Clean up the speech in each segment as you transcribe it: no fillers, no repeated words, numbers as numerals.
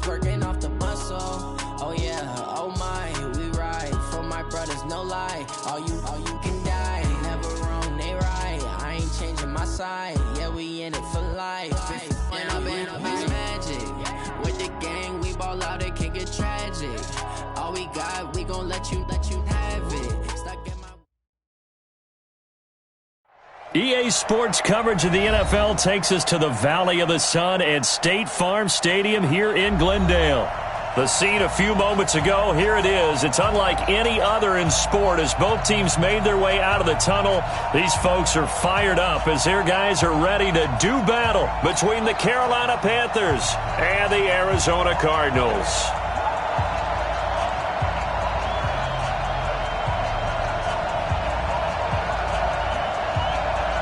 working off the muscle. Oh yeah, oh my, we ride for my brothers, no lie. All you can die, never wrong, they right. I ain't changing my side, yeah, we in it for life. When I been up is magic. With the gang, we ball out, it can get tragic. All we got, we gon' let you have it. Stuck in my EA Sports coverage of the NFL takes us to the Valley of the Sun at State Farm Stadium here in Glendale. The scene a few moments ago, here it is. It's unlike any other in sport as both teams made their way out of the tunnel. These folks are fired up as their guys are ready to do battle between the Carolina Panthers and the Arizona Cardinals.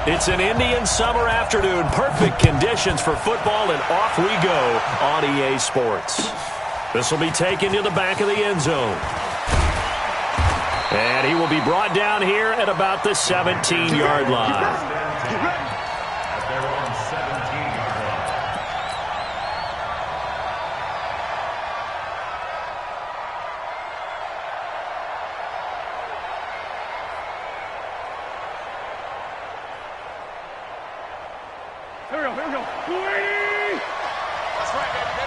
It's an Indian summer afternoon. Perfect conditions for football, and off we go on EA Sports. This will be taken to the back of the end zone. And he will be brought down here at about the 17-yard line. Here we go. That's right, baby.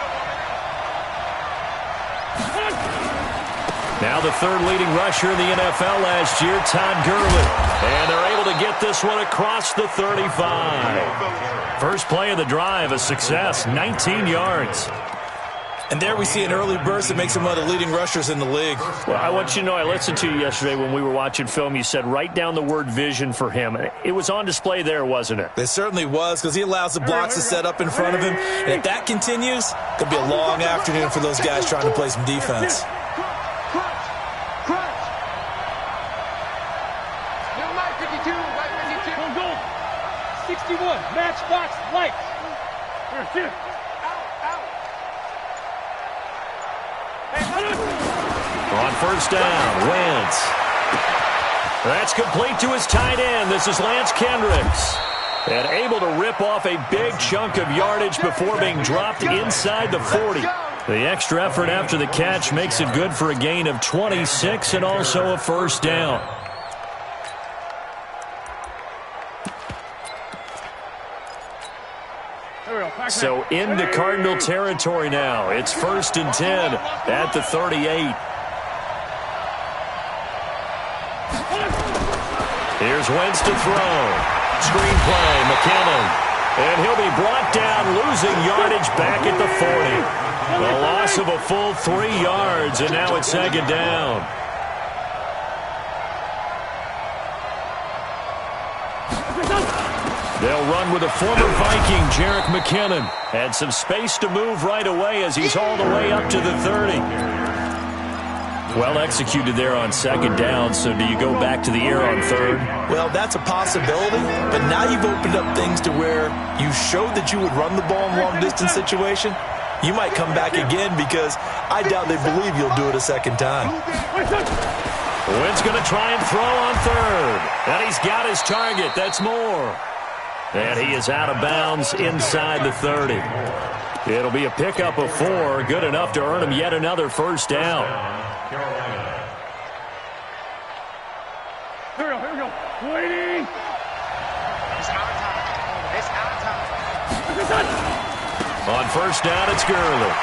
Now the third leading rusher in the NFL last year, Todd Gurley. And they're able to get this one across the 35. First play of the drive, a success, 19 yards. And there we see an early burst that makes him one of the leading rushers in the league. Well, I want you to know, I listened to you yesterday when we were watching film. You said write down the word vision for him. It was on display there, wasn't it? It certainly was, because he allows the blocks to set up in front of him. And if that continues, it could be a long afternoon for those guys trying to play some defense. Number 52, right 52. Go. 61, matchbox lights. Here. On first down, Wentz. That's complete to his tight end. This is Lance Kendricks. And able to rip off a big chunk of yardage before being dropped inside the 40. The extra effort after the catch makes it good for a gain of 26 and also a first down. So into Cardinal territory now. It's 1st and 10 at the 38. Here's Wentz to throw. Screen play, McKinnon. And he'll be brought down, losing yardage back at the 40. A loss of a full 3 yards, and now it's 2nd down. They'll run with a former Viking, Jerick McKinnon. Had some space to move right away as he's all the way up to the 30. Well executed there on 2nd down, so do you go back to the air on 3rd? Well, that's a possibility, but now you've opened up things to where you showed that you would run the ball in long-distance situation. You might come back again because I doubt they believe you'll do it a 2nd time. Wentz going to try and throw on 3rd. And he's got his target. That's Moore. And he is out of bounds inside the 30. It'll be a pickup of 4, good enough to earn him yet another first down. Here we go. Waiting. It's out of time. On first down, it's Gurley.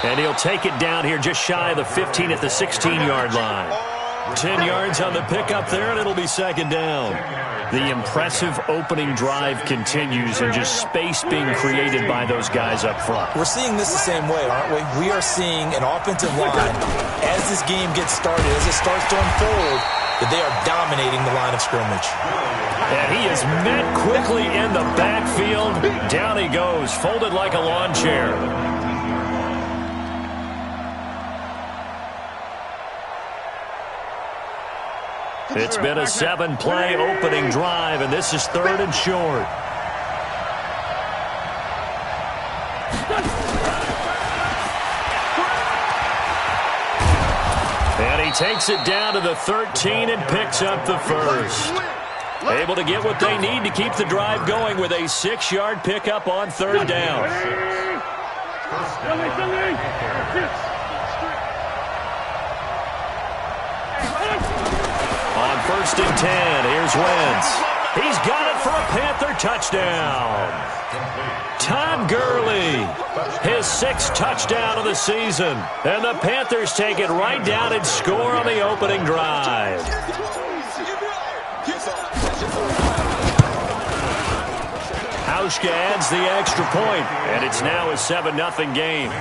And he'll take it down here just shy of the 15 at the 16-yard line. 10 yards on the pickup there, and it'll be 2nd down. The impressive opening drive continues and just space being created by those guys up front. We're seeing this the same way, aren't we? We are seeing an offensive line, as this game gets started, as it starts to unfold, that they are dominating the line of scrimmage. And he is met quickly in the backfield. Down he goes, folded like a lawn chair. It's been a 7-play opening drive, and this is 3rd and short. And he takes it down to the 13 and picks up the first. Able to get what they need to keep the drive going with a 6-yard pickup on 3rd down. On 1st and 10, here's Wentz. He's got it for a Panther touchdown. Todd Gurley, his 6th touchdown of the season. And the Panthers take it right down and score on the opening drive. Hauschka adds the extra point, and it's now a 7-0 game.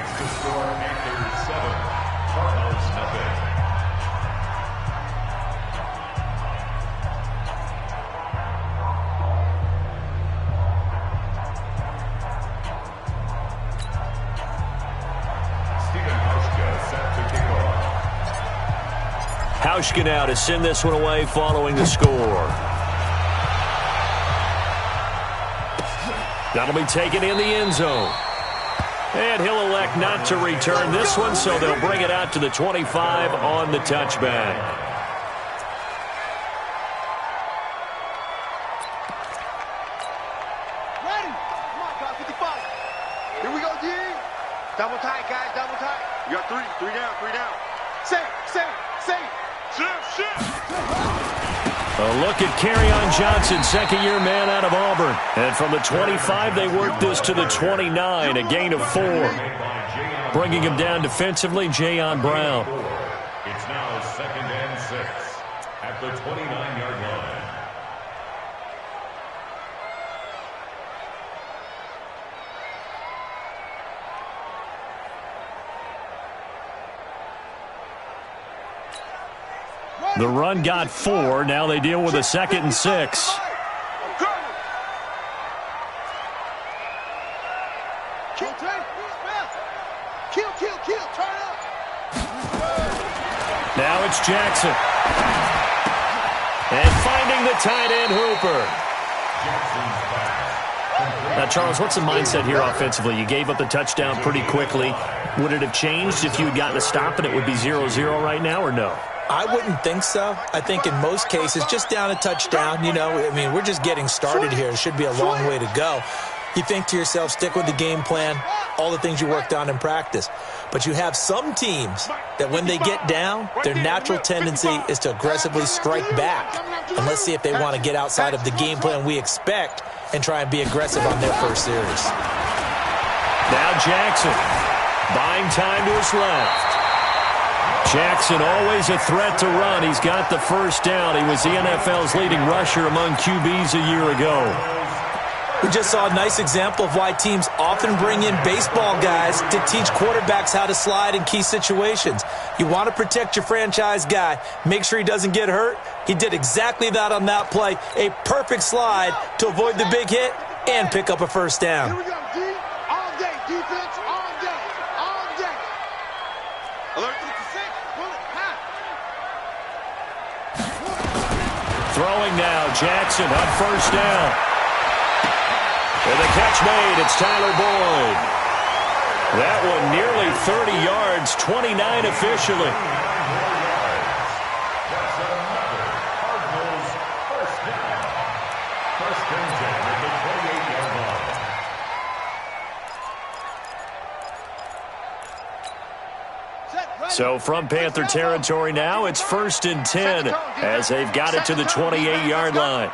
Hauschka now to send this one away following the score. That'll be taken in the end zone. And he'll elect not to return this one, so they'll bring it out to the 25 on the touchback. Ready? Come on, guys, 55. Here we go, D. Double tight, guys, double tight. You got three down. Safe. A look at Kerryon Johnson, second-year man out of Auburn. And from the 25, they work this to the 29, a gain of 4. Bringing him down defensively, Jayon Brown. It's now 2nd and 6 at the 29-yard line. The run got 4. Now they deal with a 2nd and 6. Now it's Jackson. And finding the tight end Hooper. Now, Charles, what's the mindset here offensively? You gave up the touchdown pretty quickly. Would it have changed if you had gotten a stop and it would be 0-0 right now, or no? I wouldn't think so. I think in most cases, just down a touchdown, we're just getting started here. It should be a long way to go. You think to yourself, stick with the game plan, all the things you worked on in practice. But you have some teams that when they get down, their natural tendency is to aggressively strike back. And let's see if they want to get outside of the game plan we expect and try and be aggressive on their first series. Now Jackson, buying time to his left. Jackson always a threat to run. He's got the first down. He was the NFL's leading rusher among QBs a year ago. We just saw a nice example of why teams often bring in baseball guys to teach quarterbacks how to slide in key situations. You want to protect your franchise guy. Make sure he doesn't get hurt. He did exactly that on that play. A perfect slide to avoid the big hit and pick up a first down. Here we go, D. All day, defense, all day. Alert 56, bullet, pass. Throwing now, Jackson on first down. And the catch made, it's Tyler Boyd. That one nearly 30 yards, 29 officially. That's another Cardinals first down. 1st and 10 at the 28-yard line. So from Panther territory now, it's 1st and 10 as they've got it to the 28-yard line.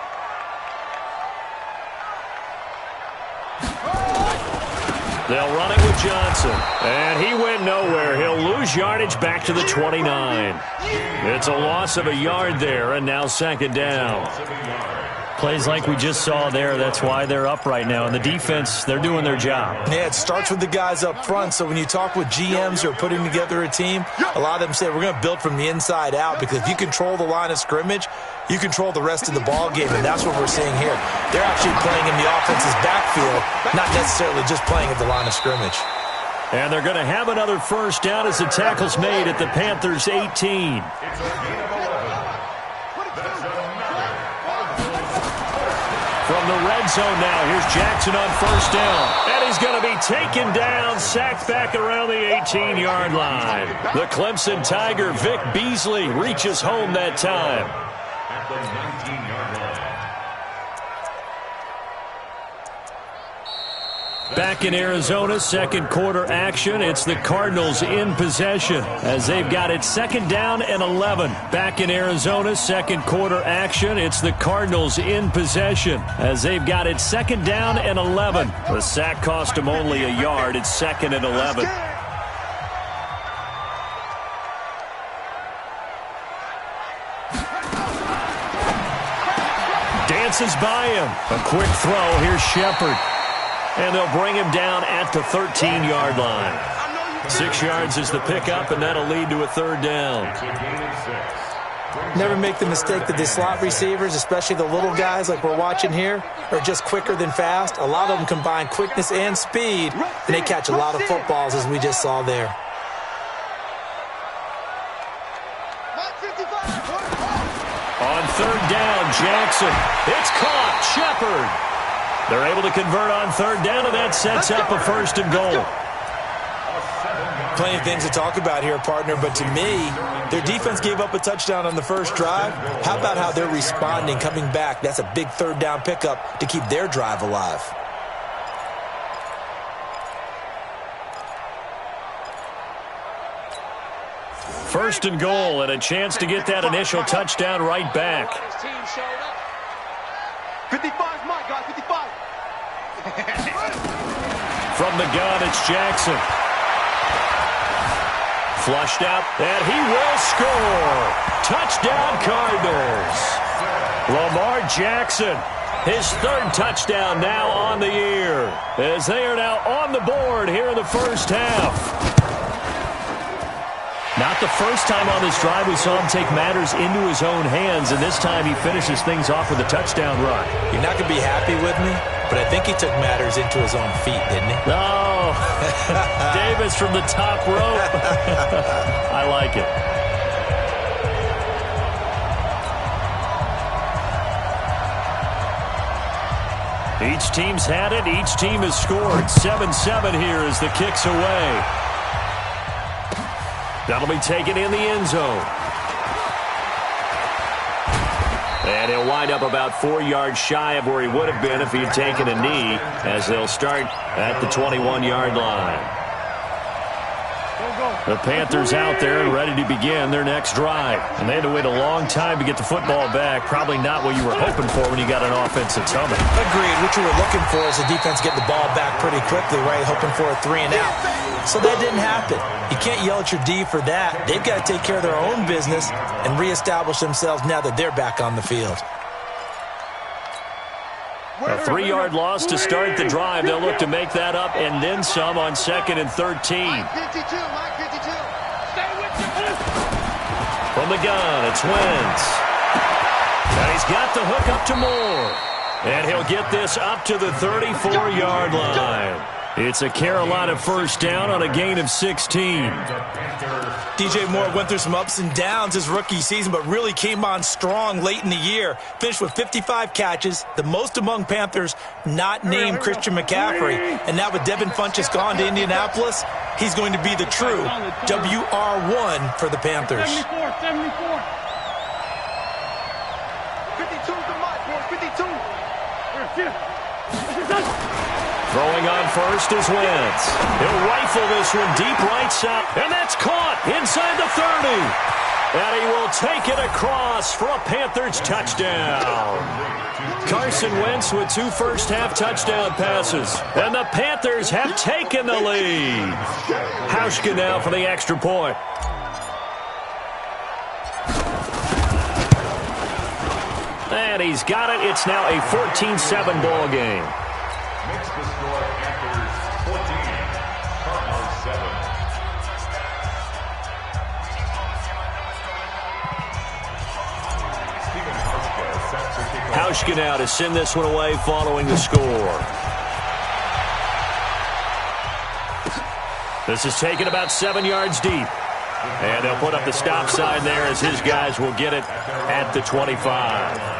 They'll run it with Johnson. And he went nowhere. He'll lose yardage back to the 29. It's a loss of a yard there, and now 2nd down. Plays like we just saw there. That's why they're up right now. And the defense, they're doing their job. Yeah, it starts with the guys up front. So when you talk with GMs who are putting together a team, a lot of them say we're going to build from the inside out, because if you control the line of scrimmage, you control the rest of the ball game, and that's what we're seeing here. They're actually playing in the offense's backfield, not necessarily just playing at the line of scrimmage. And they're going to have another first down as the tackle's made at the Panthers' 18. From the red zone now, here's Jackson on first down. And he's going to be taken down, sacked back around the 18-yard line. The Clemson Tiger, Vic Beasley, reaches home that time. At the 19-yard Back in Arizona, second quarter action. It's the Cardinals in possession as they've got it second down and 11. Back in Arizona, second quarter action. It's the Cardinals in possession as they've got it second down and 11. The sack cost them only a yard. It's second and 11. Dances by him. A quick throw. Here's Shepard. And they'll bring him down at the 13-yard line. 6 yards is the pickup, and that'll lead to a third down. Never make the mistake that the slot receivers, especially the little guys like we're watching here, are just quicker than fast. A lot of them combine quickness and speed, and they catch a lot of footballs, as we just saw there. On third down, Jackson. It's caught. Shepard. They're able to convert on third down, and that sets up a first and goal. Plenty of things to talk about here, partner, but to me, their defense gave up a touchdown on the first drive. How about how they're responding, coming back? That's a big third down pickup to keep their drive alive. First and goal, and a chance to get that initial touchdown right back. 55's my guy, 55. From the gun, it's Jackson. Flushed out, and he will score. Touchdown, Cardinals. Lamar Jackson, his third touchdown now on the year, as they are now on the board here in the first half. Not the first time on this drive we saw him take matters into his own hands, and this time he finishes things off with a touchdown run. You're not going to be happy with me, but I think he took matters into his own feet, didn't he? No. Davis from the top rope. I like it. Each team's had it. Each team has scored. 7-7 here as the kick's away. That'll be taken in the end zone. And he'll wind up about 4 yards shy of where he would have been if he'd taken a knee, as they'll start at the 21-yard line. The Panthers out there and ready to begin their next drive. And they had to wait a long time to get the football back. Probably not what you were hoping for when you got an offense that's humming. Agreed. What you were looking for is the defense getting the ball back pretty quickly, right? Hoping for a 3 and out. So that didn't happen. You can't yell at your D for that. They've got to take care of their own business and reestablish themselves now that they're back on the field. A 3-yard loss to start the drive. They'll look to make that up and then some on 2nd and 13. From the gun, it's Wentz. And he's got the hook up to Moore. And he'll get this up to the 34-yard line. It's a Carolina first down on a gain of 16. DJ Moore went through some ups and downs his rookie season, but really came on strong late in the year. Finished with 55 catches, the most among Panthers not named Christian McCaffrey. And now with Devin Funchess gone to Indianapolis, he's going to be the true WR1 for the Panthers. 52's the mark, boys, 52. Throwing on first is Wentz. He'll rifle this one deep right side. And that's caught inside the 30. And he will take it across for a Panthers touchdown. Carson Wentz with 2 first-half touchdown passes. And the Panthers have taken the lead. Hauschka now for the extra point. And he's got it. It's now a 14-7 ball game. Makes the score Panthers 14, Cardinals 7. Hauschka now to send this one away following the score. This is taken about 7 yards deep. And they'll put up the stop sign there as his guys will get it at the 25.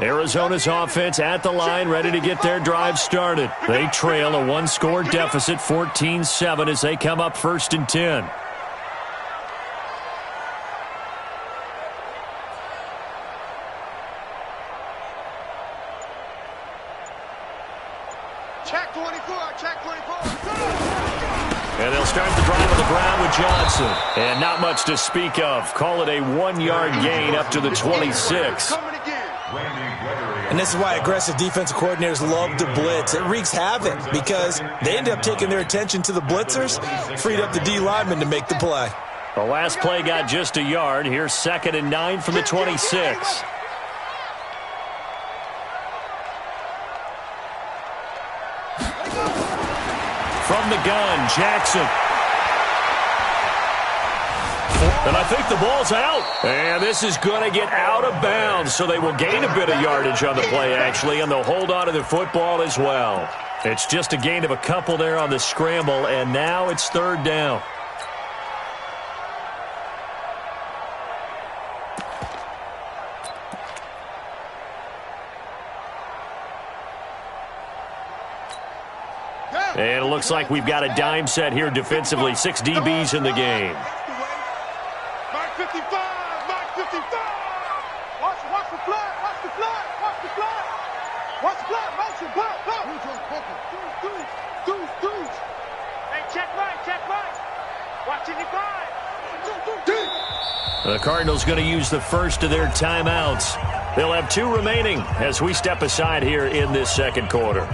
Arizona's offense at the line, ready to get their drive started. They trail a one-score deficit, 14-7, as they come up 1st and 10. Check 24, check 24. And they'll start the drive on the ground with Johnson. And not much to speak of. Call it a 1-yard gain up to the 26. And this is why aggressive defensive coordinators love to blitz. It wreaks havoc because they end up taking their attention to the blitzers, freed up the D lineman to make the play. The last play got just a yard. Here's 2nd and 9 from the 26. From the gun, Jackson. And I think the ball's out. And this is going to get out of bounds, so they will gain a bit of yardage on the play, actually, and they'll hold on to the football as well. It's just a gain of a couple there on the scramble, and now it's 3rd down. And it looks like we've got a dime set here defensively. 6 DBs in the game. Mark 55, Mark 55. Watch the flag, watch the flag, watch the flag. Watch the flag, motion, go. Deuce. Hey, check right. Watch 85. The Cardinals going to use the first of their timeouts. They'll have 2 remaining as we step aside here in this 2nd quarter.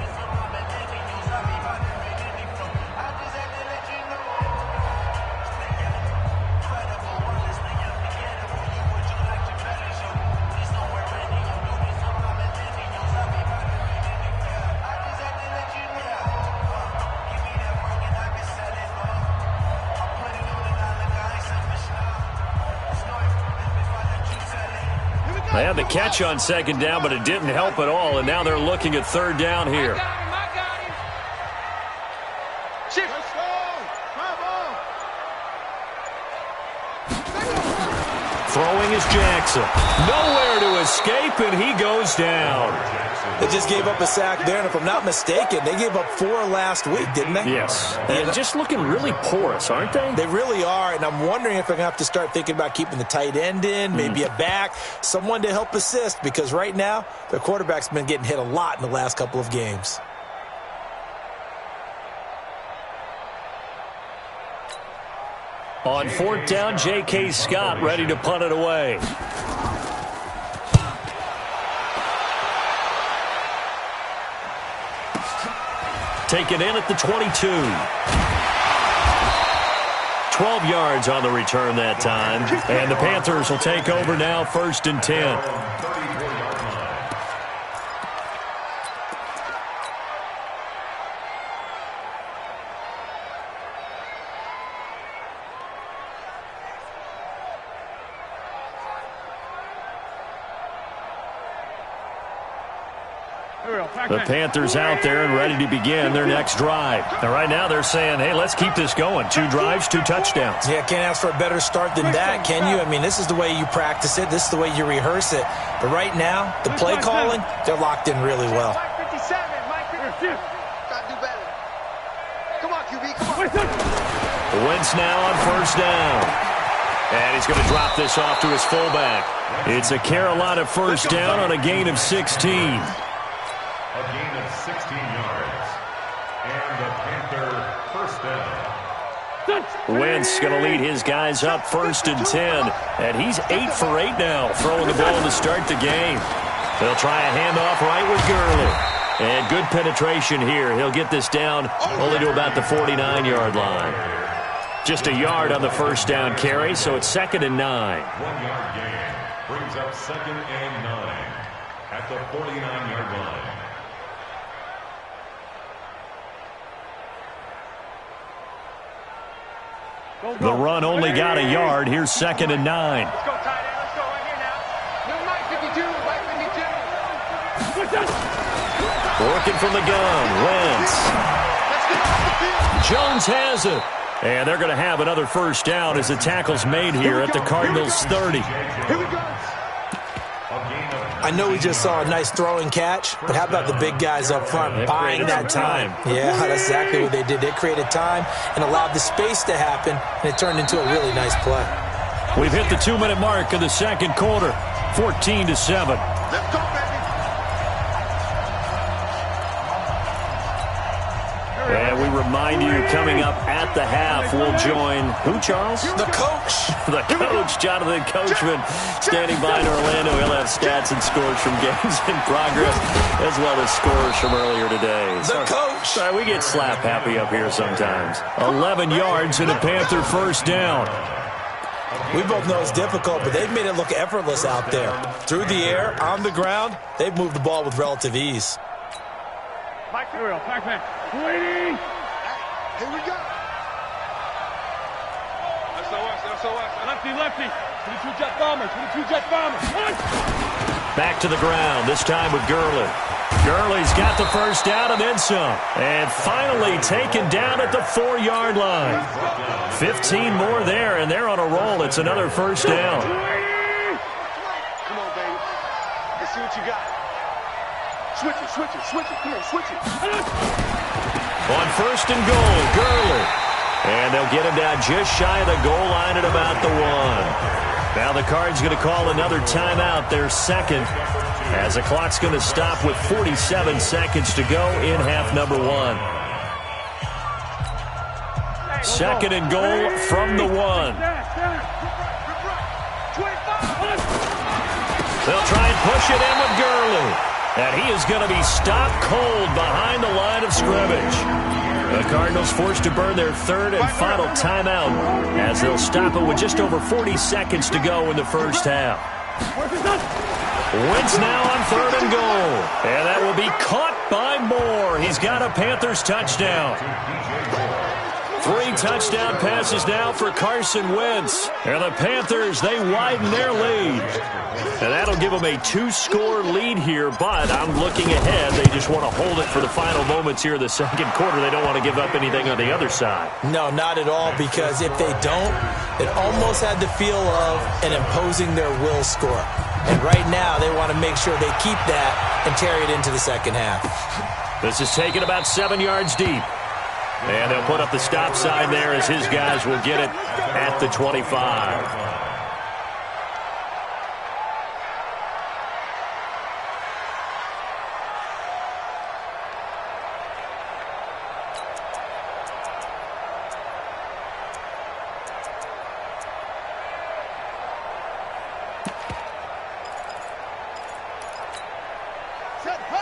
They had the catch on 2nd down, but it didn't help at all, and now they're looking at 3rd down here. I got him. Shift. Throwing is Jackson. Nowhere to escape, and he goes down. They just gave up a sack there, and if I'm not mistaken, they gave up 4 last week, didn't they? Yes. And just looking really porous, aren't they? They really are, and I'm wondering if they're going to have to start thinking about keeping the tight end in, maybe a back, someone to help assist, because right now, their quarterback's been getting hit a lot in the last couple of games. On 4th down, J.K. Scott ready to punt it away. Taken in at the 22. 12 yards on the return that time. And the Panthers will take over now, 1st and 10. The Panthers out there and ready to begin their next drive. And right now they're saying, hey, let's keep this going. 2 drives, 2 touchdowns. Yeah, can't ask for a better start than that, can you? I mean, this is the way you practice it. This is the way you rehearse it. But right now, the play calling, they're locked in really well. Mike 57, Mike 52. Gotta do better. Come on, QB, come on. Wentz now on 1st down. And he's going to drop this off to his fullback. It's a Carolina 1st down on a gain of 16. A gain of 16 yards. And the Panther 1st down. Wentz going to lead his guys up 1st and 10. And he's 8 for 8 now, throwing the ball to start the game. They'll try a handoff right with Gurley. And good penetration here. He'll get this down only to about the 49-yard line. Just a yard on the 1st down carry, so it's 2nd and 9. 1-yard gain brings up 2nd and 9 at the 49-yard line. The run only got a yard. Here's 2nd and 9. Let's go, tight end. Let's go right here now. No, Mike 52, Mike 52. Working from the gun. Wentz. Jones has it. And they're going to have another 1st down as the tackle's made here at the Cardinals' 30. Here we go. A gain of I know we just saw a nice throwing catch, but how about the big guys up front buying that time? Yeah, that's exactly what they did. They created time and allowed the space to happen, and it turned into a really nice play. We've hit the 2-minute mark of the second quarter, 14-7. Let's go, baby. And we remind you, coming up at the half, we'll join who, Charles? The coach. The coach, Jonathan Coachman, standing by in Orlando. He'll have stats and scores from games in progress, as well as scores from earlier today. The coach. Sorry, we get slap happy up here sometimes. 11 yards and a Panther first down. We both know it's difficult, but they've made it look effortless out there. Through the air, on the ground, they've moved the ball with relative ease. Mike, here we go. Pac-Man. Waiting. Here we go. SOS. Lefty. 22 jet bombers. Back to the ground, this time with Gurley. Gurley's got the first down and then some. And finally taken down at the 4-yard line. 15 more there, and they're on a roll. It's another first down. Come on, baby. Let's see what you got. Switch it. Come on, switch it. On first and goal, Gurley. And they'll get him down just shy of the goal line at about the 1. Now the Cards going to call another timeout, their second, as the clock's going to stop with 47 seconds to go in half number 1. Second and goal from the 1. They'll try and push it in with Gurley. And he is going to be stopped cold behind the line of scrimmage. The Cardinals forced to burn their third and final timeout as they'll stop it with just over 40 seconds to go in the first half. Wentz now on third and goal. And that will be caught by Moore. He's got a Panthers touchdown. 3 touchdown passes now for Carson Wentz. And the Panthers, they widen their lead. And that'll give them a 2-score lead here, but I'm looking ahead. They just want to hold it for the final moments here in the second quarter. They don't want to give up anything on the other side. No, not at all, because if they don't, it almost had the feel of an imposing their will score. And right now, they want to make sure they keep that and carry it into the second half. This is taken about 7 yards deep. And they'll put up the stop sign there as his guys will get it at the 25.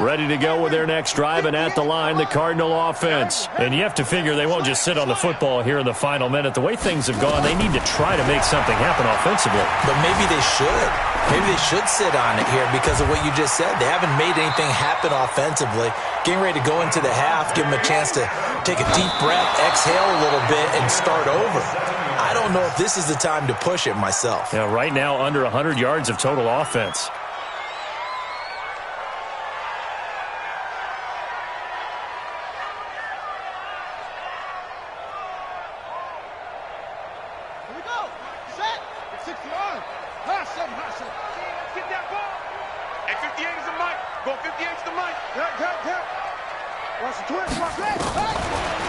Ready to go with their next drive, and at the line, the Cardinal offense. And you have to figure they won't just sit on the football here in the final minute. The way things have gone, they need to try to make something happen offensively. But maybe they should. Maybe they should sit on it here because of what you just said. They haven't made anything happen offensively. Getting ready to go into the half, give them a chance to take a deep breath, exhale a little bit, and start over. I don't know if this is the time to push it myself. Yeah, right now, under 100 yards of total offense.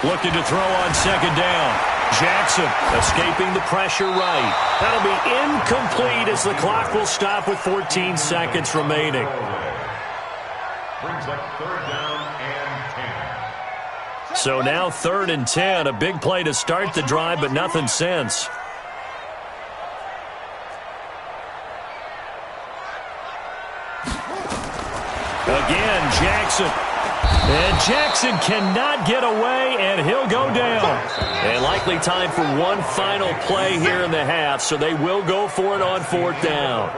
Looking to throw on second down. Jackson escaping the pressure right. That'll be incomplete as the clock will stop with 14 seconds remaining. Brings up third down and 10. So now 3rd and 10. A big play to start the drive, but nothing since. Again, Jackson. And Jackson cannot get away, and he'll go down. And likely time for one final play here in the half, so they will go for it on 4th down.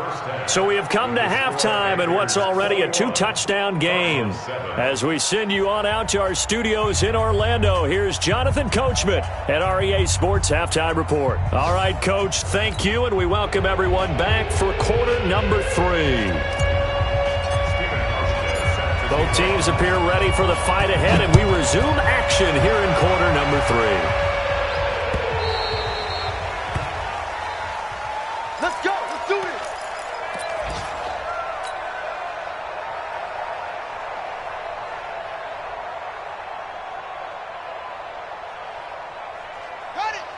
So we have come to halftime in what's already a 2-touchdown game. As we send you on out to our studios in Orlando, here's Jonathan Coachman at REA Sports Halftime Report. All right, Coach, thank you, and we welcome everyone back for quarter number 3. Both teams appear ready for the fight ahead, and we resume action here in quarter number 3. Let's go. Let's do this.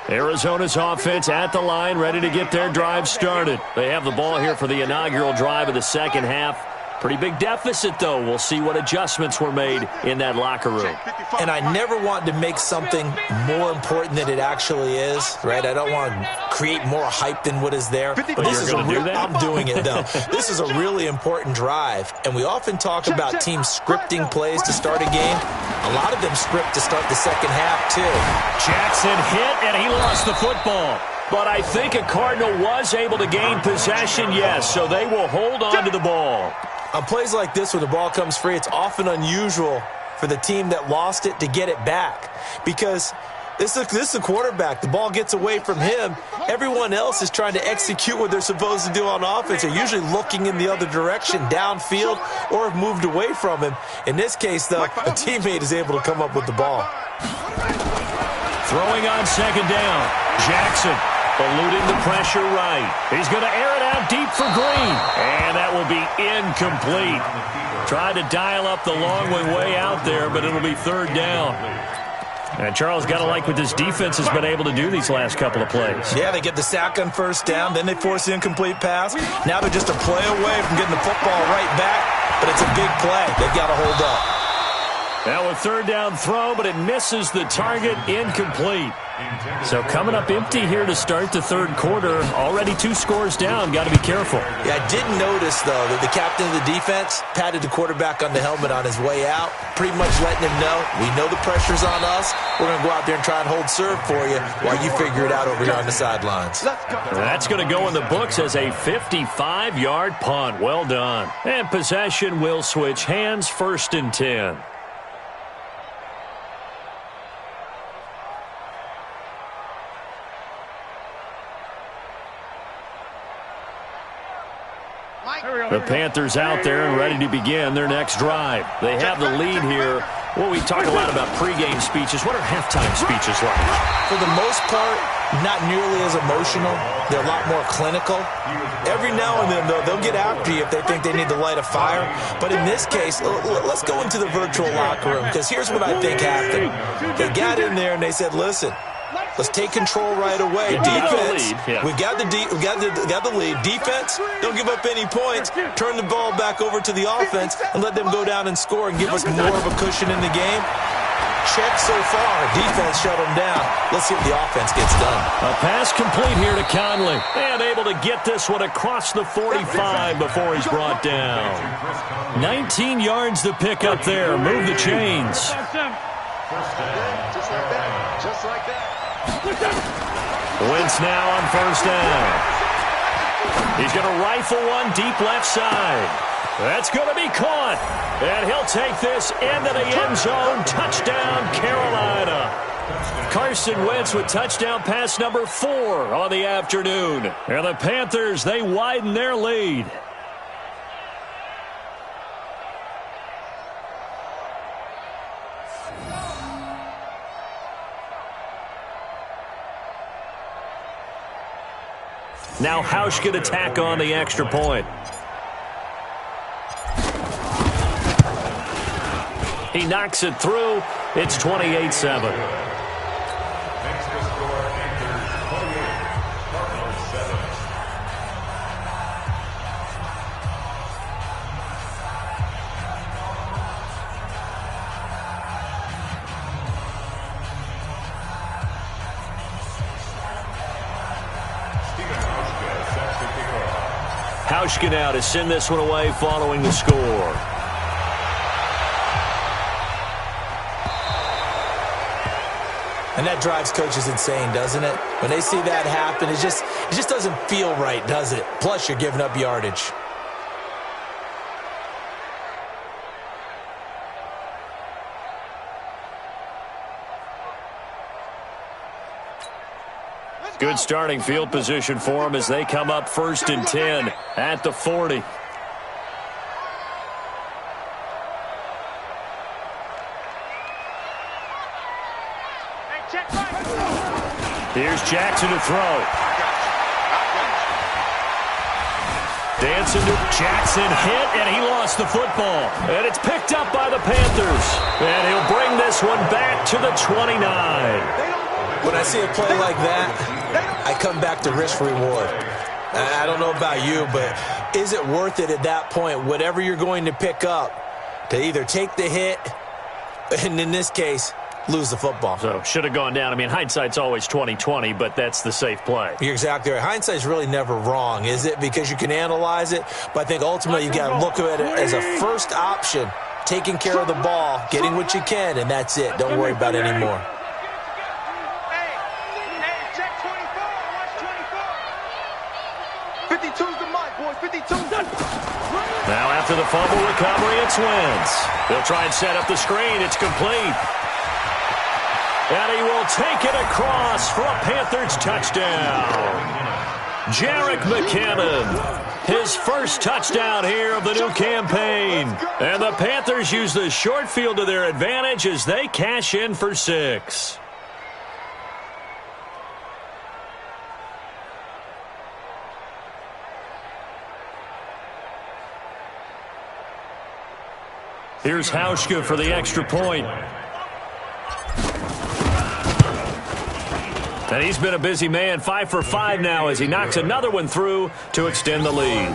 Arizona's offense at the line, ready to get their drive started. They have the ball here for the inaugural drive of the second half. Pretty big deficit, though. We'll see what adjustments were made in that locker room. And I never want to make something more important than it actually is, right? I don't want to create more hype than what is there. But this is I'm doing it, though. This is a really important drive. And we often talk about teams scripting plays to start a game. A lot of them script to start the second half, too. Jackson hit, and he lost the football. But I think a Cardinal was able to gain possession, yes, so they will hold on to the ball. On plays like this where the ball comes free, it's often unusual for the team that lost it to get it back. Because this is a quarterback. The ball gets away from him. Everyone else is trying to execute what they're supposed to do on offense. They're usually looking in the other direction, downfield, or have moved away from him. In this case, though, a teammate is able to come up with the ball. Throwing on second down. Jackson eluding the pressure right. He's going to air it out deep for Green. And that will be incomplete. Tried to dial up the long way out there, but it'll be third down. And Charles, got to like what this defense has been able to do these last couple of plays. Yeah, they get the sack on first down, then they force the incomplete pass. Now they're just a play away from getting the football right back, but it's a big play. They've got to hold up. Now a third down throw, but it misses the target, incomplete. So coming up empty here to start the third quarter. Already 2 scores down. Got to be careful. Yeah, I did notice, though, that the captain of the defense patted the quarterback on the helmet on his way out, pretty much letting him know, we know the pressure's on us. We're going to go out there and try and hold serve for you while you figure it out over here on the sidelines. That's going to go in the books as a 55-yard punt. Well done. And possession will switch hands, 1st and 10. The Panthers out there and ready to begin their next drive. They have the lead here. Well, we talk a lot about pregame speeches. What are halftime speeches like? For the most part, not nearly as emotional. They're a lot more clinical. Every now and then, though, they'll get after you if they think they need to light a fire. But in this case, let's go into the virtual locker room, because here's what I think happened. They got in there and they said, listen, let's take control right away. Defense, we got the lead. Defense, don't give up any points. Turn the ball back over to the offense and let them go down and score and give us more of a cushion in the game. Check so far. Defense shut them down. Let's see if the offense gets done. A pass complete here to Conley. And able to get this one across the 45 before he's brought down. 19 yards to pick up there. Move the chains. Just like that. Just like that. Wentz now on first down. He's going to rifle one deep left side. That's going to be caught. And he'll take this into the end zone. Touchdown, Carolina. Carson Wentz with touchdown pass number 4 on the afternoon. And the Panthers, they widen their lead. Now Hausch can attack on the extra point. He knocks it through. It's 28-7. Hauschka now to send this one away following the score. And that drives coaches insane, doesn't it? When they see that happen, it just doesn't feel right, does it? Plus, you're giving up yardage. Good starting field position for them as they come up 1st and 10 at the 40. Here's Jackson to throw. Dancing to Jackson, hit, and he lost the football. And it's picked up by the Panthers. And he'll bring this one back to the 29. When I see a play like that, I come back to risk reward. I don't know about you, but is it worth it at that point, whatever you're going to pick up, to either take the hit, and in this case, lose the football? So, should have gone down. I mean, hindsight's always 20/20, but that's the safe play. You're exactly right. Hindsight's really never wrong, is it? Because you can analyze it, but I think ultimately you got to look at it as a first option, taking care of the ball, getting what you can, and that's it. Don't worry about it anymore. Now after the fumble recovery, it's Wentz. They'll try and set up the screen. It's complete. And he will take it across for a Panthers touchdown. Jerick McKinnon, his first touchdown here of the new campaign. And the Panthers use the short field to their advantage as they cash in for 6. Here's Hauschka for the extra point. And he's been a busy man, 5 for 5 now as he knocks another one through to extend the lead.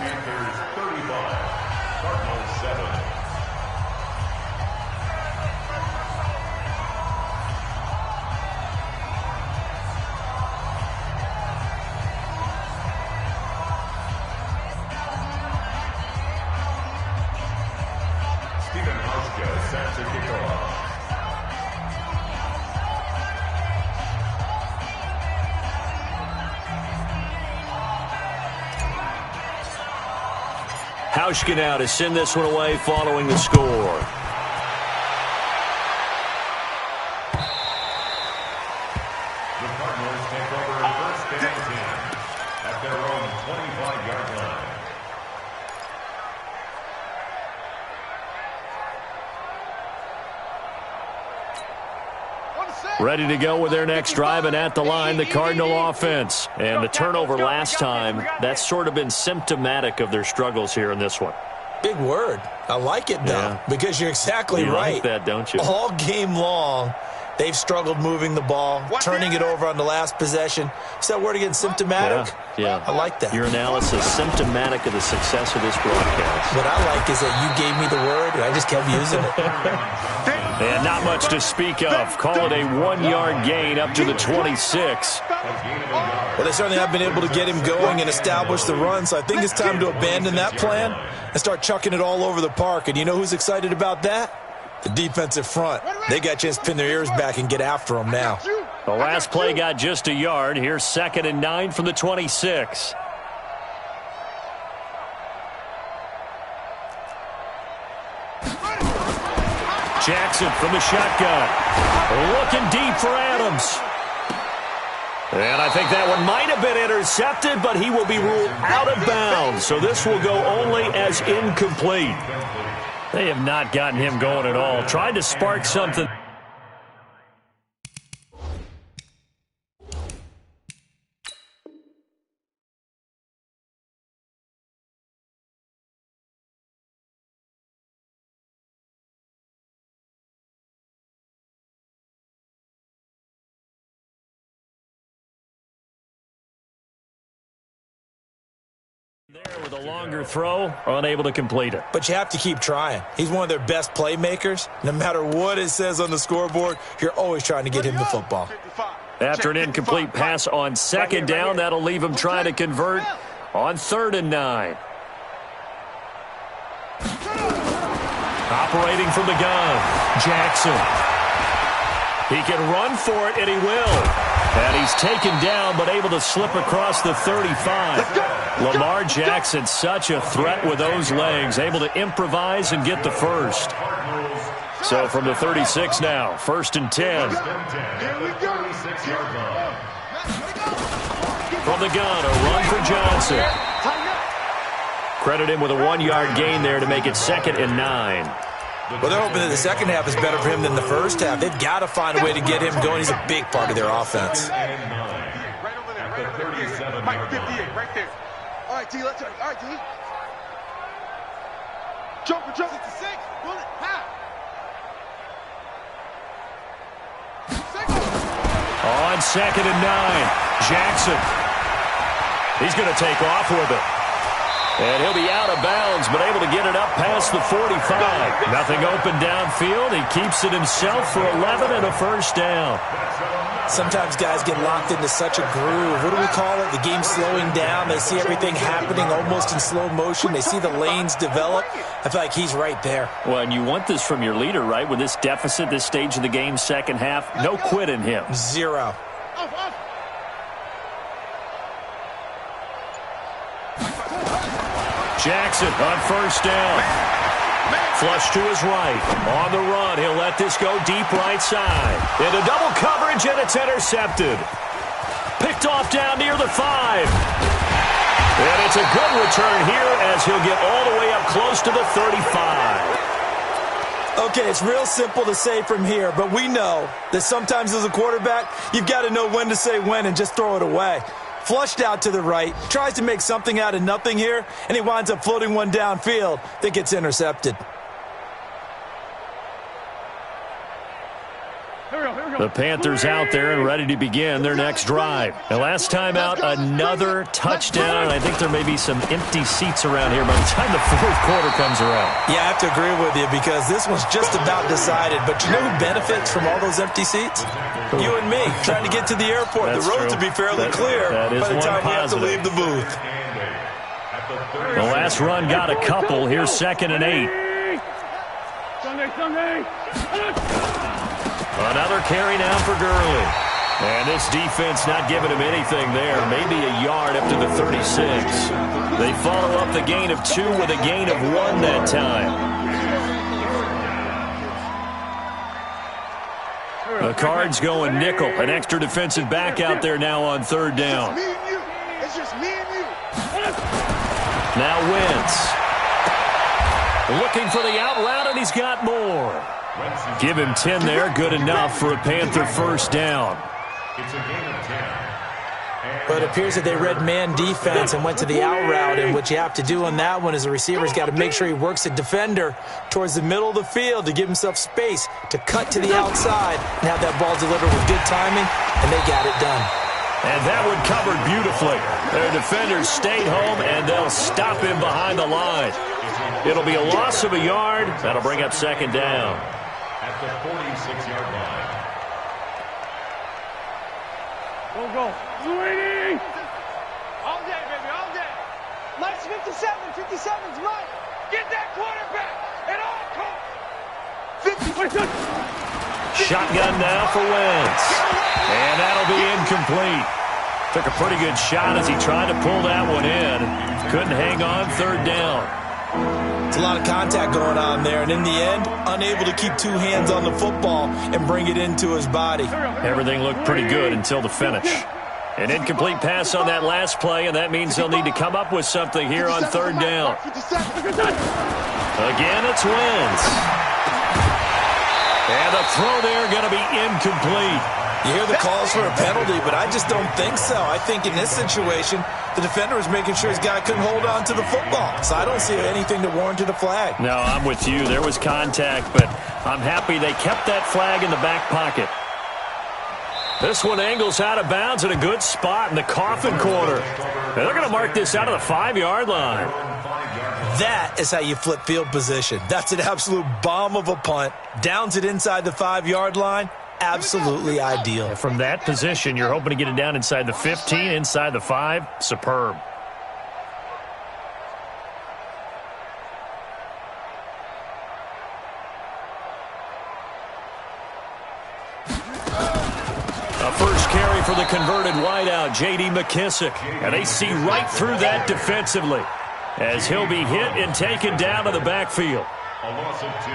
Hauschka now to send this one away following the score. The Cardinals take over first and 10 at their own 25-yard line. Ready to go with their next drive, and at the line, the Cardinal offense. And the turnover last time, that's sort of been symptomatic of their struggles here in this one. Big word. I like it, though, because you're exactly you right. Like that, don't you? All game long, they've struggled moving the ball, turning it over on the last possession. Is that word again, symptomatic? Yeah. I like that. Your analysis, symptomatic of the success of this broadcast. What I like is that you gave me the word, and I just kept using it. And not much to speak of. Call it a 1-yard gain up to the 26. Well, they certainly have been able to get him going and establish the run, so I think it's time to abandon that plan and start chucking it all over the park. And you know who's excited about that? The defensive front. They got a chance to pin their ears back and get after them now. The last play got just a yard. Here's 2nd and 9 from the 26. Jackson from the shotgun. Looking deep for Adams. And I think that one might have been intercepted, but he will be ruled out of bounds. So this will go only as incomplete. They have not gotten him going at all. Tried to spark something. There with a longer throw, unable to complete it. But you have to keep trying. He's one of their best playmakers. No matter what it says on the scoreboard, you're always trying to get him the football. After an incomplete pass on 2nd down, that'll leave him trying to convert on 3rd and 9. Operating from the gun, Jackson. He can run for it, and he will. And he's taken down, but able to slip across the 35. Lamar Jackson, such a threat with those legs, able to improvise and get the first. So from the 36 now, 1st and 10. From the gun, a run for Johnson. Credit him with a 1-yard gain there to make it 2nd and 9. Well, they're hoping that the second half is better for him than the first half. They've got to find a way to get him going. He's a big part of their offense. Right over there, right there. Mike 58, right there. All right, D, let's go. All right, D. Jumper, 66. Bullet, half. On on 2nd and 9. Jackson. He's going to take off with it. And he'll be out of bounds, but able to get it up past the 45. Nothing open downfield. He keeps it himself for 11 and a first down. Sometimes guys get locked into such a groove. What do we call it? The game's slowing down. They see everything happening almost in slow motion. They see the lanes develop. I feel like he's right there. Well, and you want this from your leader, right? With this deficit, this stage of the game, second half, no quit in him. Zero. Jackson on first down. Flush to his right. On the run, he'll let this go deep right side. Into double coverage, and it's intercepted. Picked off down near the 5. And it's a good return here as he'll get all the way up close to the 35. Okay, it's real simple to say from here, but we know that sometimes as a quarterback, you've got to know when to say when and just throw it away. Flushed out to the right, tries to make something out of nothing here, and he winds up floating one downfield that gets intercepted. The Panthers out there and ready to begin their next drive. And last time out, another touchdown. I think there may be some empty seats around here by the time the fourth quarter comes around. Yeah, I have to agree with you because this one's just about decided. But you know who benefits from all those empty seats? You and me, trying to get to the airport. That's the roads true. will be fairly clear that is by the time we have to positive. leave the booth. The last run got a couple. Here's 2nd and 8. Sunday. Another carry now for Gurley. And this defense not giving him anything there. Maybe a yard up to the 36. They follow up the gain of 2 with a gain of 1 that time. The Cards going nickel. An extra defensive back out there now on 3rd down. It's just me and you. Now Wentz. Looking for the out route, and he's got more. Give him 10 there. Good enough for a Panther first down. It's a gain of 10. But it appears that they read man defense and went to the out route, and what you have to do on that one is the receiver's got to make sure he works the defender towards the middle of the field to give himself space to cut to the outside and have that ball delivered with good timing, and they got it done. And that one covered beautifully. Their defenders stayed home, and they'll stop him behind the line. It'll be a loss of a yard. That'll bring up 2nd down. At the 46-yard line. Go. Sweetie! All day, baby, all day. Mike's 57. 57's mine. Get that quarterback at all costs. 50. Shotgun now for Wentz. And that'll be incomplete. Took a pretty good shot as he tried to pull that one in. Couldn't hang on 3rd down. It's a lot of contact going on there, and in the end, unable to keep 2 hands on the football and bring it into his body. Everything looked pretty good until the finish. An incomplete pass on that last play, and that means they'll need to come up with something here on 3rd down. Again, it's Wentz. And the throw there going to be incomplete. You hear the calls for a penalty, but I just don't think so. I think in this situation, the defender was making sure his guy couldn't hold on to the football. So I don't see anything to warrant a flag. No, I'm with you. There was contact, but I'm happy they kept that flag in the back pocket. This one angles out of bounds in a good spot in the coffin corner. And they're going to mark this out of the 5-yard line. That is how you flip field position. That's an absolute bomb of a punt. Downs it inside the 5-yard line. Absolutely ideal. From that position, you're hoping to get it down inside the 15, inside the 5. Superb. A first carry for the converted wideout, J.D. McKissick. And they see right through that defensively as he'll be hit and taken down to the backfield.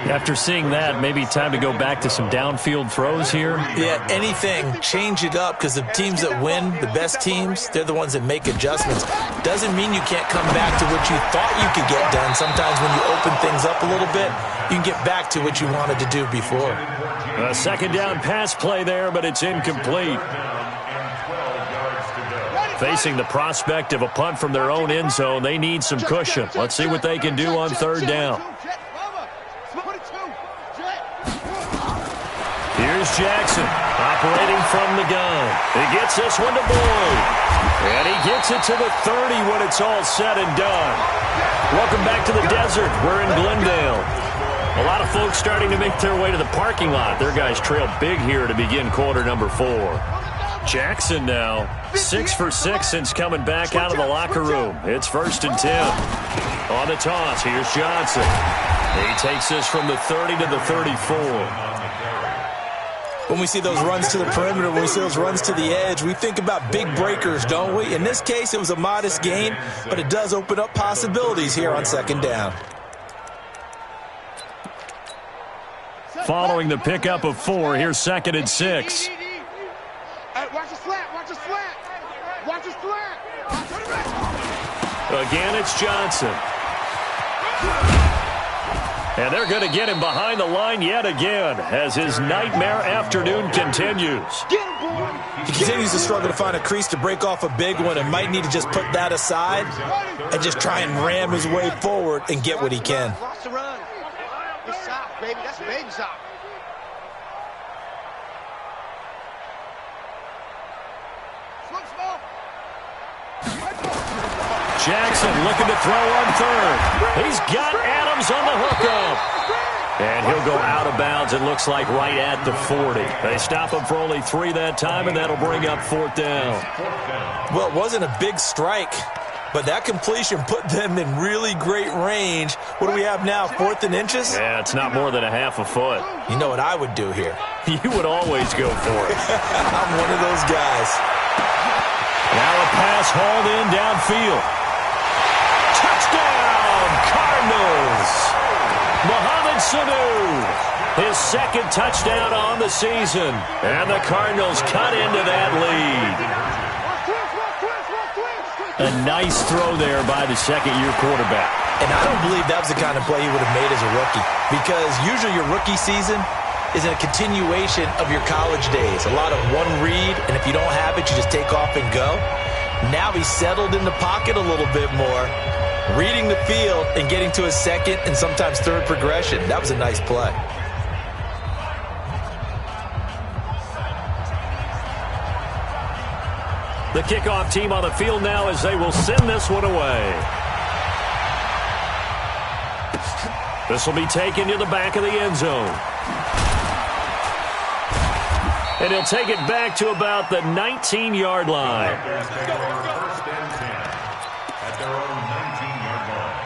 After seeing that, maybe time to go back to some downfield throws here. Yeah, anything. Change it up because the teams that win, the best teams, they're the ones that make adjustments. Doesn't mean you can't come back to what you thought you could get done. Sometimes when you open things up a little bit, you can get back to what you wanted to do before. A 2nd down pass play there, but it's incomplete. Facing the prospect of a punt from their own end zone, they need some cushion. Let's see what they can do on 3rd down. Here's Here's Jackson, operating from the gun. He gets this one to Boyd. And he gets it to the 30 when it's all said and done. Welcome back to the desert. We're in Glendale. A lot of folks starting to make their way to the parking lot. Their guys trail big here to begin quarter number 4. Jackson now, 6 for 6 since coming back out of the locker room. It's 1st and 10. On the toss, here's Johnson. He takes this from the 30 to the 34. When we see those runs to the perimeter, when we see those runs to the edge, we think about big breakers, don't we? In this case, it was a modest gain, but it does open up possibilities here on 2nd down. Following the pickup of 4, here's 2nd and 6. Hey, watch the slant, watch the slant. Watch the slant. Again, it's Johnson. And they're going to get him behind the line yet again as his nightmare afternoon continues. He continues to struggle to find a crease to break off a big one and might need to just put that aside and just try and ram his way forward and get what he can. Watch the run. It's soft, baby. That's baby soft. Jackson looking to throw on 3rd. He's got Adams on the hookup. And he'll go out of bounds, it looks like, right at the 40. They stop him for only 3 that time, and that'll bring up 4th down. Well, it wasn't a big strike, but that completion put them in really great range. What do we have now, 4th and inches? Yeah, it's not more than a half a foot. You know what I would do here? You would always go for it. I'm one of those guys. Now a pass hauled in downfield. Touchdown, Cardinals! Mohamed Sanu, his 2nd touchdown on the season. And the Cardinals cut into that lead. A nice throw there by the 2nd-year quarterback. And I don't believe that was the kind of play he would have made as a rookie, because usually your rookie season is a continuation of your college days. A lot of one read, and if you don't have it, you just take off and go. Now he's settled in the pocket a little bit more, reading the field and getting to his 2nd and sometimes 3rd progression. That was a nice play. The kickoff team on the field now as they will send this one away. This will be taken to the back of the end zone. And he'll take it back to about the 19-yard line. First and 10 at their own 19-yard line.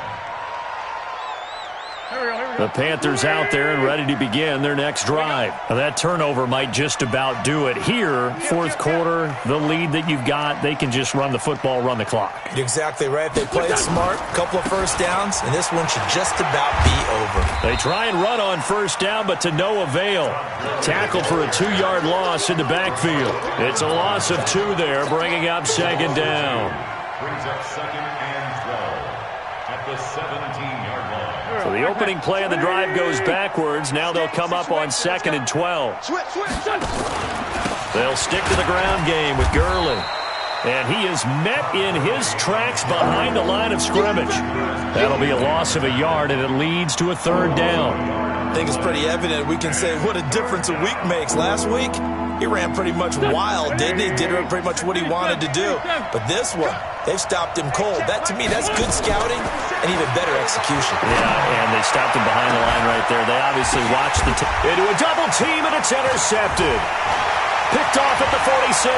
The Panthers out there and ready to begin their next drive. Now, that turnover might just about do it. Here, 4th quarter, the lead that you've got, they can just run the football, run the clock. You're exactly right. They played smart, a couple of 1st downs, and this one should just about be over. They try and run on 1st down, but to no avail. Tackle for a 2-yard loss in the backfield. It's a loss of 2 there, bringing up 2nd down. Brings up 2nd and 12 at the 17-yard line. So the opening play of the drive goes backwards. Now they'll come up on 2nd and 12. They'll stick to the ground game with Gurley. And he is met in his tracks behind the line of scrimmage. That'll be a loss of a yard, and it leads to a 3rd down. I think it's pretty evident. We can say what a difference a week makes. Last week, he ran pretty much wild, didn't he? Did pretty much what he wanted to do. But this one, they've stopped him cold. That, to me, that's good scouting and even better execution. Yeah, and they stopped him behind the line right there. They obviously watched the into a double team, and it's intercepted. Picked off at the 46.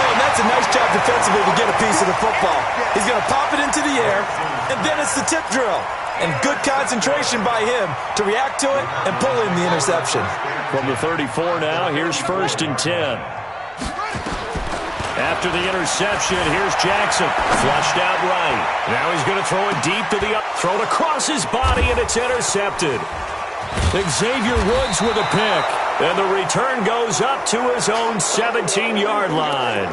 And that's a nice job defensively to get a piece of the football. He's going to pop it into the air, and then it's the tip drill. And good concentration by him to react to it and pull in the interception. From the 34 now, here's 1st and 10. After the interception, here's Jackson. Flushed out right. Now he's going to throw it deep to the up. Thrown across his body, and it's intercepted. Xavier Woods with a pick. And the return goes up to his own 17-yard line.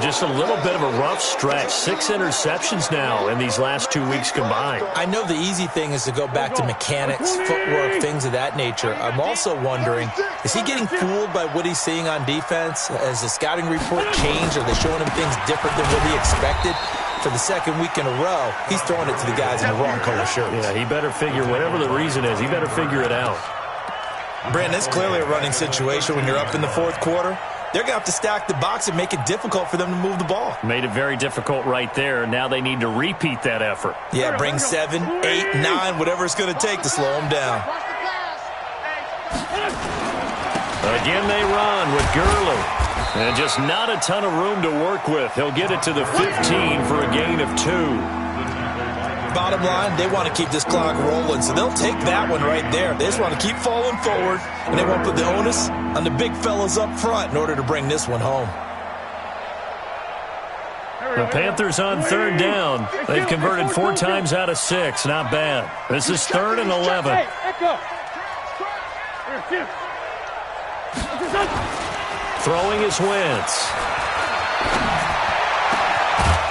Just a little bit of a rough stretch. 6 interceptions now in these last 2 weeks combined. I know the easy thing is to go back to mechanics, footwork, things of that nature. I'm also wondering, is he getting fooled by what he's seeing on defense? Has the scouting report changed? Are they showing him things different than what he expected? For the 2nd week in a row, he's throwing it to the guys in the wrong color shirts. Yeah, he better figure, whatever the reason is, he better figure it out. Brandon, it's clearly a running situation when you're up in the fourth quarter. They're going to have to stack the box and make it difficult for them to move the ball. Made it very difficult right there. Now they need to repeat that effort. Yeah, bring 7, 8, 9, whatever it's going to take to slow them down. Again they run with Gurley. And just not a ton of room to work with. He'll get it to the 15 for a gain of 2. Bottom line, they want to keep this clock rolling, so they'll take that one right there. They just want to keep falling forward, and they want to put the onus on the big fellas up front in order to bring this one home. The Panthers on third down. They've converted 4 times out of 6. Not bad. This is 3rd and 11. Throwing is Wentz.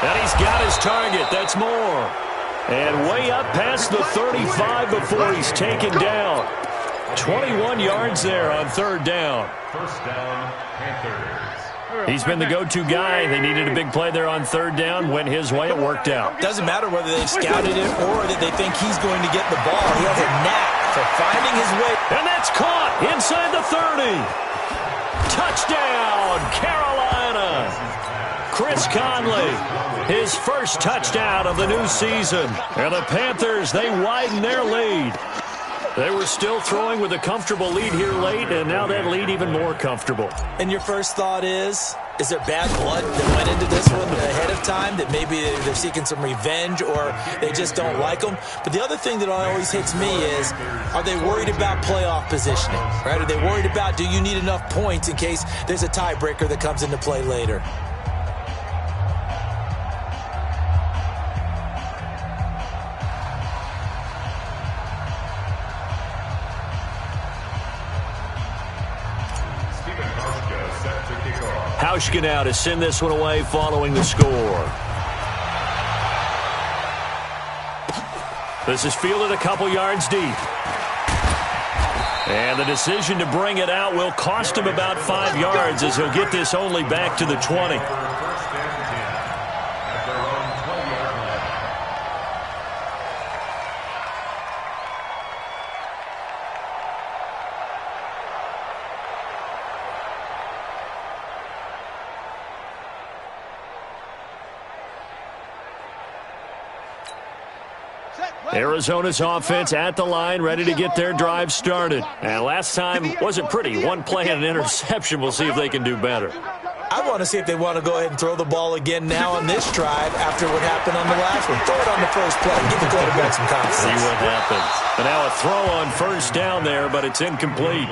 And he's got his target. That's more. And way up past the 35 before he's taken down. 21 yards there on 3rd down. First down, Panthers. He's been the go-to guy. They needed a big play there on 3rd down. Went his way. It worked out. Doesn't matter whether they've scouted it or that they think he's going to get the ball. He has a knack for finding his way. And that's caught inside the 30. Touchdown, Carolina. Chris Conley, his first touchdown of the new season. And the Panthers, they widen their lead. They were still throwing with a comfortable lead here late, and now that lead even more comfortable. And your first thought is there bad blood that went into this one ahead of time, that maybe they're seeking some revenge or they just don't like them? But the other thing that always hits me is, are they worried about playoff positioning? Right? Are they worried about, do you need enough points in case there's a tiebreaker that comes into play later? Hauschka now to send this one away following the score. This is fielded a couple yards deep. And the decision to bring it out will cost him about 5 yards as he'll get this only back to the 20. Arizona's offense at the line, ready to get their drive started. And last time wasn't pretty. One play and an interception. We'll see if they can do better. I want to see if they want to go ahead and throw the ball again now on this drive after what happened on the last one. Throw it on the first play. Give the quarterback some confidence. See what happens. And now a throw on first down there, but it's incomplete.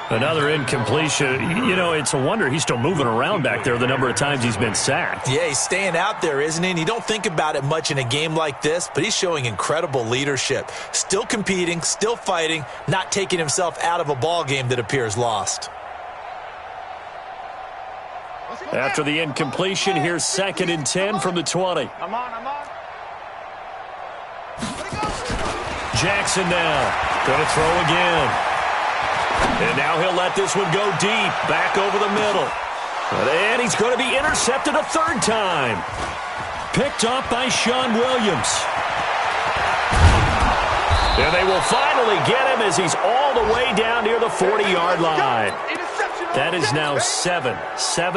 Another incompletion. You know, it's a wonder he's still moving around back there the number of times he's been sacked. Yeah, he's staying out there, isn't he? And you don't think about it much in a game like this, but he's showing incredible leadership. Still competing, still fighting, not taking himself out of a ball game that appears lost. After the incompletion, here's 2nd and 10 from the 20. I'm on. Jackson now. Going to throw again. And now he'll let this one go deep, back over the middle. And he's going to be intercepted a 3rd time. Picked off by Sean Williams. And they will finally get him as he's all the way down near the 40-yard line. That is now 7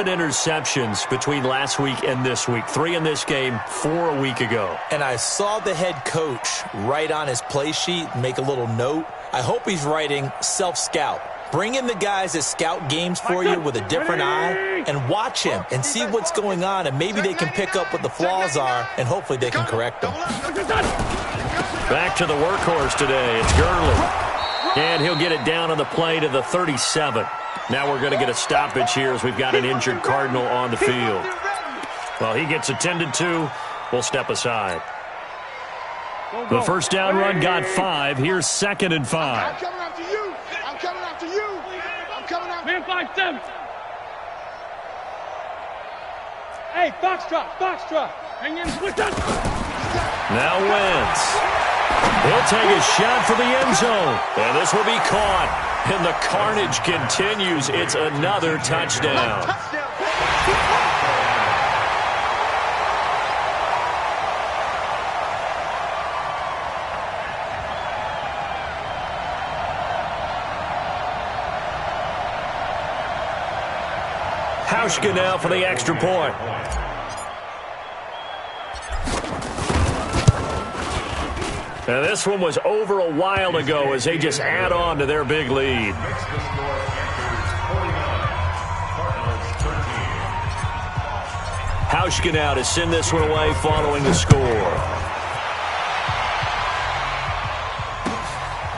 interceptions between last week and this week. 3 in this game, 4 a week ago. And I saw the head coach write on his play sheet, make a little note. I hope he's writing self-scout. Bring in the guys that scout games for you with a different eye and watch him and see what's going on, and maybe they can pick up what the flaws are, and hopefully they can correct them. Back to the workhorse today. It's Gurley. And he'll get it down on the play to the 37. Now we're going to get a stoppage here as we've got an injured Cardinal on the field. Well, he gets attended to. We'll step aside. The first down run got 5. Here's 2nd and 5. I'm coming after you. I'm coming after you. I'm coming after you. Man, 5-7. Hey, Foxtrot. Hang in, switch up. Now Wentz. He'll take a shot for the end zone. And this will be caught. And the carnage continues. It's another touchdown. Hauschka now for the extra point. Now this one was over a while ago as they just add on to their big lead. Hauschka now to send this one away following the score.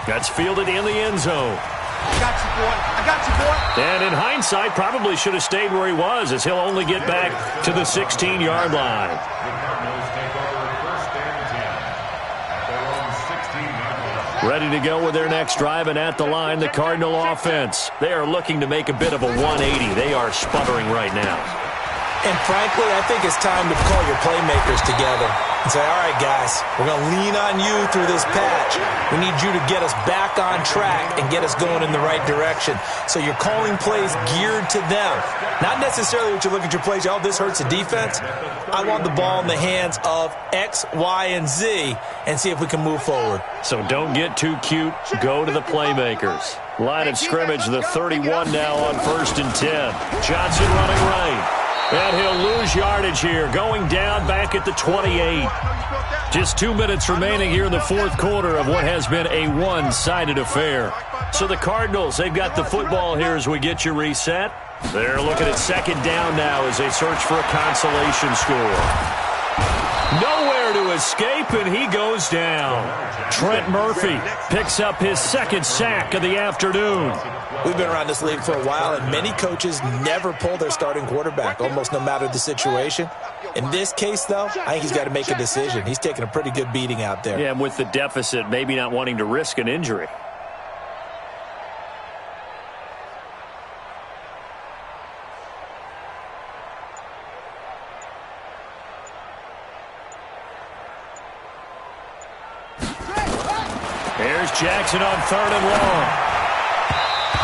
That's fielded in the end zone. I got you, boy. I got you, boy. And in hindsight, probably should have stayed where he was, as he'll only get back to the 16-yard line. The Cardinals take over first and 10 at their own 16-yard line. Ready to go with their next drive, and at the line, the Cardinal offense. They are looking to make a bit of a 180. They are sputtering right now. And frankly, I think it's time to call your playmakers together and say, all right, guys, we're going to lean on you through this patch. We need you to get us back on track and get us going in the right direction. So you're calling plays geared to them. Not necessarily what you look at your plays, oh, this hurts the defense. I want the ball in the hands of X, Y, and Z and see if we can move forward. So don't get too cute. Go to the playmakers. Line of scrimmage, the 31 now on 1st and 10. Johnson running right. And he'll lose yardage here, going down back at the 28. Just 2 minutes remaining here in the fourth quarter of what has been a one-sided affair. So the Cardinals, they've got the football here as we get you reset. They're looking at second down now as they search for a consolation score. Nowhere to escape, and he goes down. Trent Murphy picks up his second sack of the afternoon. We've been around this league for a while, and many coaches never pull their starting quarterback, almost no matter the situation. In this case, though, I think he's got to make a decision. He's taking a pretty good beating out there. Yeah, and with the deficit, maybe not wanting to risk an injury. Here's Jackson on 3rd and long.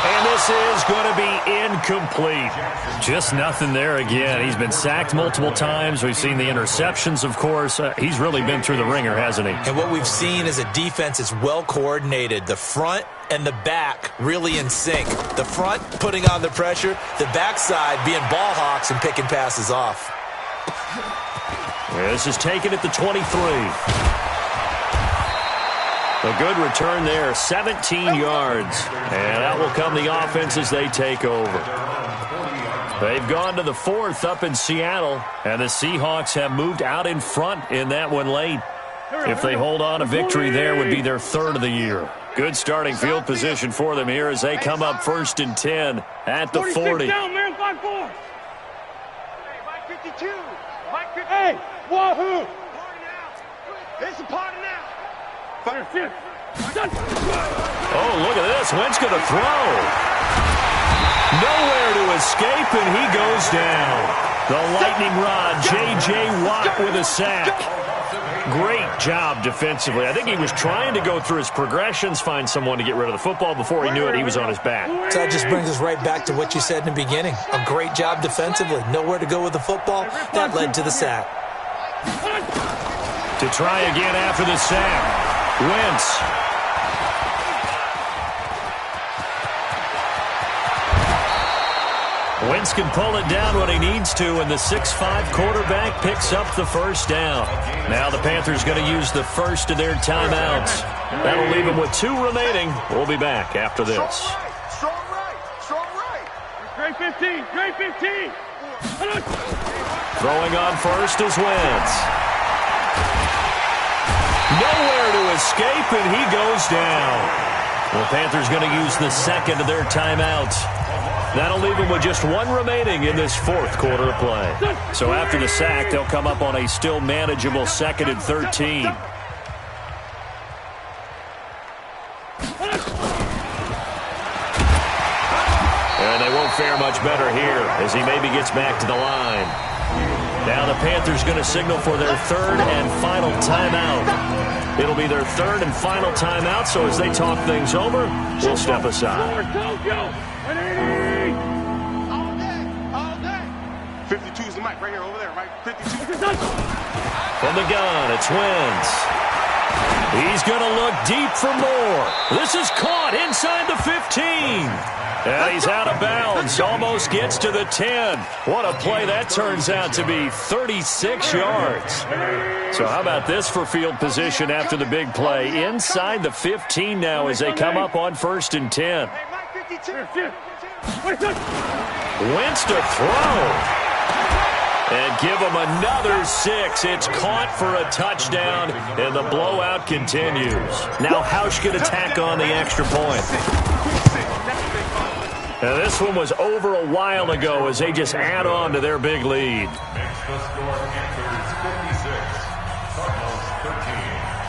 And this is going to be incomplete. Just nothing there again. He's been sacked multiple times. We've seen the interceptions, of course. He's really been through the ringer, hasn't he? And what we've seen is a defense that's well coordinated. The front and the back really in sync. The front putting on the pressure. The backside being ball hawks and picking passes off. This is taken at the 23. A good return there, 17 yards. And out will come the offense as they take over. They've gone to the 4th up in Seattle, and the Seahawks have moved out in front in that one late. If they hold on, a victory there would be their 3rd of the year. Good starting field position for them here as they come up 1st and 10 at the 40. Down, man, 5-4. Hey, Mike 52. Mike 50. Hey, wahoo. It's a party now. Oh, look at this. Wentz going to throw. Nowhere to escape, and he goes down. The lightning rod, J.J. Watt with a sack. Great job defensively. I think he was trying to go through his progressions, find someone to get rid of the football. Before he knew it, he was on his back. So that just brings us right back to what you said in the beginning. A great job defensively. Nowhere to go with the football. That led to the sack. To try again after the sack. Wentz. Wentz can pull it down when he needs to, and the 6'5" quarterback picks up the first down. Now the Panthers going to use the first of their timeouts. That'll leave them with 2 remaining. We'll be back after this. Strong right. Strong right. Great 15. Great 15. Throwing on first is Wentz. Nowhere to escape, and he goes down. The Panthers going to use the second of their timeouts. That'll leave them with just 1 remaining in this 4th quarter of play. So after the sack, they'll come up on a still manageable 2nd and 13. And they won't fare much better here as he maybe gets back to the line. Now the Panthers going to signal for their 3rd and final timeout. It'll be their 3rd and final timeout, so as they talk things over, we'll step aside. All day. 52 is the mic right here, over there, right? 52. From the gun, it's Wentz. He's going to look deep for more. This is caught inside the 15. And he's out of bounds. Almost gets to the 10. What a play that turns out to be. 36 yards. So how about this for field position after the big play? Inside the 15 now as they come up on 1st and 10. Wentz to throw. And give him another 6. It's caught for a touchdown, and the blowout continues. Now Hausch could attack on the extra point. Now this one was over a while ago as they just add on to their big lead. Makes the score Panthers 56, Cardinals 13.